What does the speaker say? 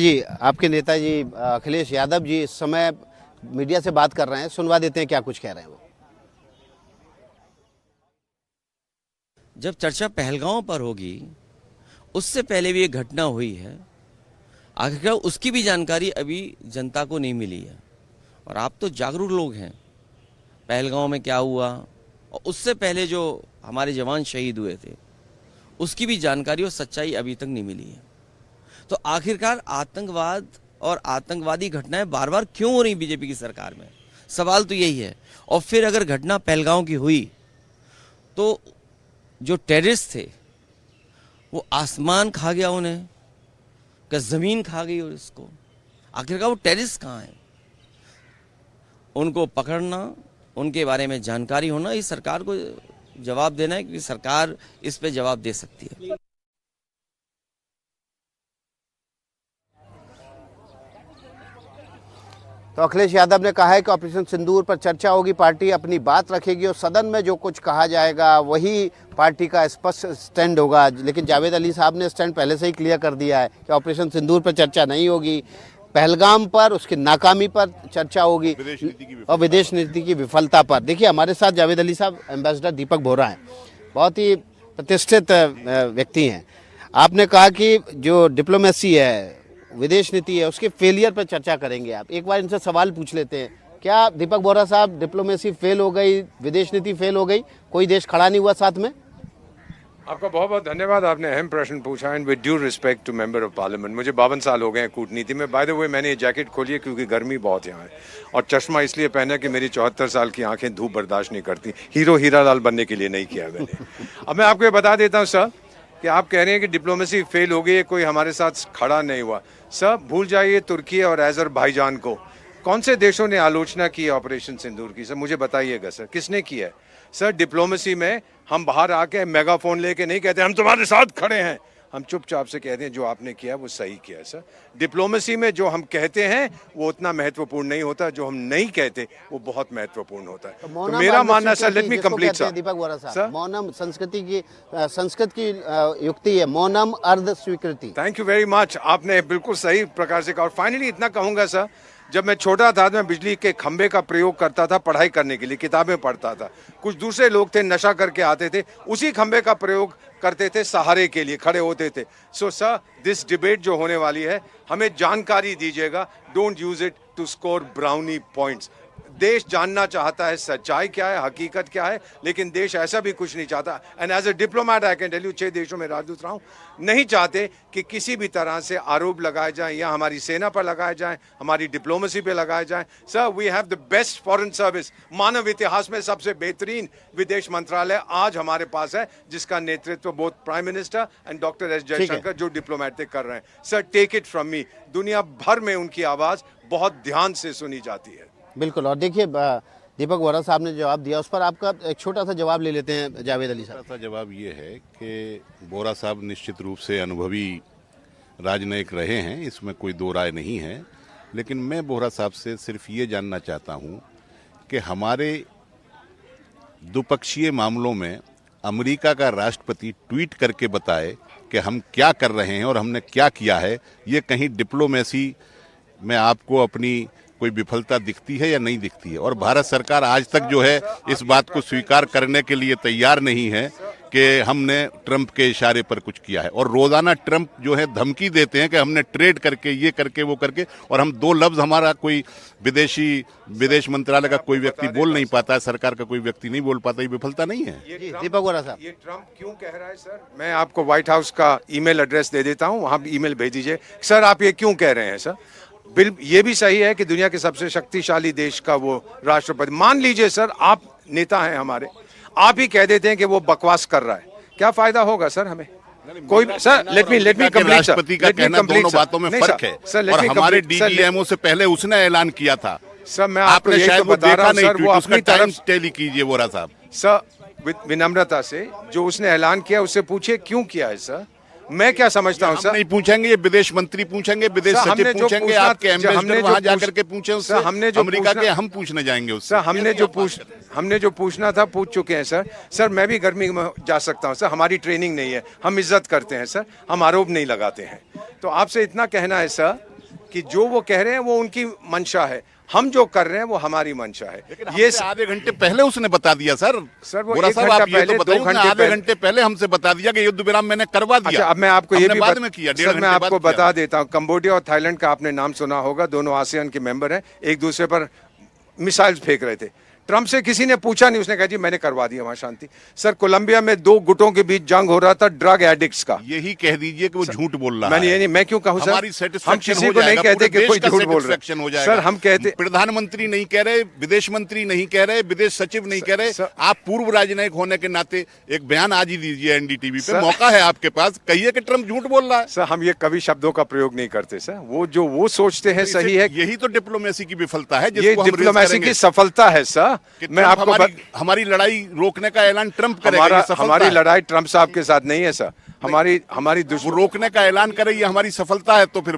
जी, आपके नेताजी अखिलेश यादव जी इस समय मीडिया से बात कर रहे हैं, सुनवा देते हैं क्या कुछ कह रहे हैं वो। जब चर्चा पहलगांव पर होगी, उससे पहले भी एक घटना हुई है। आखिरकार उसकी भी जानकारी अभी जनता को नहीं मिली है। और आप तो जागरूक लोग हैं, पहलगांव में क्या हुआ और उससे पहले जो हमारे जवान शहीद हुए थे, उसकी भी जानकारी और सच्चाई अभी तक नहीं मिली है। तो आखिरकार आतंकवाद और आतंकवादी घटनाएं बार बार क्यों हो रही बीजेपी की सरकार में, सवाल तो यही है। और फिर अगर घटना पहलगांव की हुई तो जो टेररिस्ट थे वो आसमान खा गया उन्हें, क्या जमीन खा गई और इसको आखिरकार वो टेररिस्ट कहाँ हैं, उनको पकड़ना, उनके बारे में जानकारी होना, इस सरकार को जवाब देना है, क्योंकि सरकार इस पे जवाब दे सकती है। तो अखिलेश यादव ने कहा है कि ऑपरेशन सिंदूर पर चर्चा होगी, पार्टी अपनी बात रखेगी और सदन में जो कुछ कहा जाएगा वही पार्टी का स्पष्ट स्टैंड होगा। लेकिन जावेद अली साहब ने स्टैंड पहले से ही क्लियर कर दिया है कि ऑपरेशन सिंदूर पर चर्चा नहीं होगी, पहलगाम पर उसकी नाकामी पर चर्चा होगी और विदेश नीति की विफलता पर। देखिए, हमारे साथ जावेद अली साहब एम्बेसडर दीपक बोहरा हैं, बहुत ही प्रतिष्ठित व्यक्ति हैं। आपने कहा कि जो डिप्लोमेसी है, विदेश नीति है, उसके फेलियर पर चर्चा करेंगे आप। एक बार इनसे सवाल पूछ लेते हैं, क्या दीपक बोहरा साहब डिप्लोमेसी फेल हो गई, विदेश नीति फेल हो गई, कोई देश खड़ा नहीं हुआ साथ में? आपका बहुत बहुत धन्यवाद, आपने अहम प्रश्न पूछा। And with due respect to member of parliament, मुझे 52 साल हो गए हैं कूटनीति में। बाय द वे, मैंने ये जैकेट खोली है क्योंकि गर्मी बहुत यहाँ है, और चश्मा इसलिए पहना कि मेरी 74 साल की आंखें धूप बर्दाश्त नहीं करती। हीरो हीरा लाल बनने के लिए नहीं किया मैंने। अब मैं आपको ये बता देता हूँ सर कि आप कह रहे हैं कि डिप्लोमेसी फेल हो गई है, कोई हमारे साथ खड़ा नहीं हुआ। सर भूल जाइए तुर्की और अज़रबैजान को। कौन से देशों ने आलोचना की है ऑपरेशन सिंदूर की? सर मुझे बताइएगा सर, किसने की है? सर डिप्लोमेसी में हम बाहर आके मेगाफोन लेके नहीं कहते हम तुम्हारे साथ खड़े हैं, हम चुपचाप से कहते हैं जो आपने किया वो सही किया है। सर डिप्लोमेसी में जो हम कहते हैं वो उतना महत्वपूर्ण नहीं होता, जो हम नहीं कहते वो बहुत महत्वपूर्ण होता है। तो मेरा मानना sir, let me complete sir. Deepak Bohra साहब, मौनम संस्कृत की युक्ति है, मौनम अर्ध स्वीकृति। थैंक यू वेरी मच, आपने बिल्कुल सही प्रकार से कहा। और फाइनली इतना कहूंगा सर, जब मैं छोटा था मैं बिजली के खंभे का प्रयोग करता था पढ़ाई करने के लिए, किताबें पढ़ता था। कुछ दूसरे लोग थे नशा करके आते थे, उसी खंभे का प्रयोग करते थे सहारे के लिए, खड़े होते थे। सो सर दिस डिबेट जो होने वाली है, हमें जानकारी दीजिएगा, don't use it to score brownie points. देश जानना चाहता है सच्चाई क्या है, हकीकत क्या है, लेकिन देश ऐसा भी कुछ नहीं चाहता। And as a diplomat I can tell you, 6 देशों में राजदूत रहा हूं, नहीं चाहते कि किसी भी तरह से आरोप लगाए जाएं या हमारी सेना पर लगाए जाएं, हमारी डिप्लोमेसी पे लगाए जाएं। Sir we have the best foreign service, मानव इतिहास में सबसे बेहतरीन विदेश मंत्रालय आज हमारे पास है, जिसका नेतृत्व both prime minister and doctor S Jaishankar जो डिप्लोमेट कर रहे हैं। Sir take it from me, दुनिया भर में उनकी आवाज बहुत ध्यान से सुनी जाती है। बिल्कुल। और देखिए, दीपक बोहरा साहब ने जवाब दिया, उस पर आपका एक छोटा सा जवाब ले लेते हैं जावेद अली साहब। छोटा सा जवाब ये है कि बोहरा साहब निश्चित रूप से अनुभवी राजनयिक रहे हैं, इसमें कोई दो राय नहीं है। लेकिन मैं बोहरा साहब से सिर्फ ये जानना चाहता हूँ कि हमारे द्विपक्षीय मामलों में अमेरिका का राष्ट्रपति ट्वीट करके बताए कि हम क्या कर रहे हैं और हमने क्या किया है। ये कहीं डिप्लोमेसी में आपको अपनी कोई विफलता दिखती है या नहीं दिखती है? और भारत सरकार आज तक जो है इस बात को स्वीकार करने के लिए तैयार नहीं है कि हमने ट्रंप के इशारे पर कुछ किया है। और रोजाना ट्रंप जो है धमकी देते हैं कि हमने ट्रेड करके, ये करके, वो करके, और हम दो लफ्ज हमारा कोई विदेश मंत्रालय का कोई व्यक्ति बोल नहीं पाता है, सरकार का कोई व्यक्ति नहीं बोल पाता। ये विफलता नहीं है? दीपक बोहरा साहब, ये ट्रंप क्यों कह रहा है सर? मैं आपको व्हाइट हाउस का ईमेल एड्रेस दे देता हूं, वहां ईमेल भेज दीजिए। सर आप ये क्यों कह रहे हैं सर? ये भी सही है कि दुनिया के सबसे शक्तिशाली देश का वो राष्ट्रपति, मान लीजिए सर आप नेता हैं हमारे, आप ही कह देते हैं कि वो बकवास कर रहा है, क्या फायदा होगा सर हमें? कोई सर लेट मी कंप्लीट। राष्ट्रपति का कहना, दोनों बातों में फर्क है। और हमारे डीजीएमओ से पहले उसने ऐलान किया था सर, मैं आपको शायद बता रहा हूं सर, वो अपनी टाइम टेली कीजिए बोहरा साहब। सर विनम्रता से जो उसने ऐलान किया उससे पूछिए क्यों किया है सर। मैं क्या समझता हूं सर, नहीं पूछेंगे, ये विदेश मंत्री पूछेंगे, विदेश सचिव पूछेंगे, आपके एम्बेसडर वहां जाकर के पूछे उससे, हमने जो अमेरिका के हम पूछने जाएंगे उससे। सर हमने जो पूछना था पूछ चुके हैं सर। सर मैं भी गर्मी में जा सकता हूं सर, हमारी ट्रेनिंग नहीं है, हम इज्जत करते हैं सर, हम आरोप नहीं लगाते हैं। तो आपसे इतना कहना है सर कि जो वो कह रहे हैं वो उनकी मंशा है, हम जो कर रहे हैं वो हमारी मंशा है। ये आधे घंटे पहले उसने बता दिया सर। सर, वो बोरा एक साहब, घंटा आप ये पहले, तो बताइए, 2 उसने घंटे आधे पहले- घंटे पहले हमसे बता दिया कि युद्ध विराम मैंने करवा दिया। अच्छा, अब मैं आपको ये भी बाद में किया, 1.5 सर, घंटे मैं बाद आपको किया। बता देता हूँ, कंबोडिया और थाईलैंड का आपने नाम सुना होगा, दोनों आसियान के मेंबर हैं, एक दूसरे पर मिसाइल्स फेंक रहे थे। ट्रम्प से किसी ने पूछा नहीं, उसने कहा जी मैंने करवा दिया वहां शांति। सर, कोलंबिया में 2 गुटों के बीच जंग हो रहा था, ड्रग एडिक्ट्स का। यही कह दीजिए कि वो झूठ बोल रहा मैंने है। ये नहीं, मैं क्यों कहूं सर? हमारी हम satisfaction किसी हो को नहीं जाएगा, कहते पूरे कि देश कोई का झूठ बोल रहा satisfaction हो है। जाएगा। सर, हम कहते प्रधानमंत्री नहीं कह रहे, विदेश मंत्री नहीं कह रहे, विदेश सचिव नहीं कह रहे, आप पूर्व राजनयिक होने के नाते एक बयान आज ही दीजिए एनडीटीवी पे, मौका है आपके पास, कहिए कि ट्रम्प झूठ बोल रहा है। सर, हम ये कभी शब्दों का प्रयोग नहीं करते सर, वो जो वो सोचते हैं सही है। यही तो डिप्लोमेसी की विफलता है, ये जिसको हम रेज़ डिप्लोमेसी करेंगे की सफलता है सर। कि मैं ट्रम्प आपको हमारी लड़ाई रोकने का ऐलान ट्रम्प करेगा, ये सफलता हमारी है। लड़ाई ट्रम्प साहब के साथ नहीं है सर, हमारी वो रोकने का ऐलान करे, ये हमारी सफलता है। तो फिर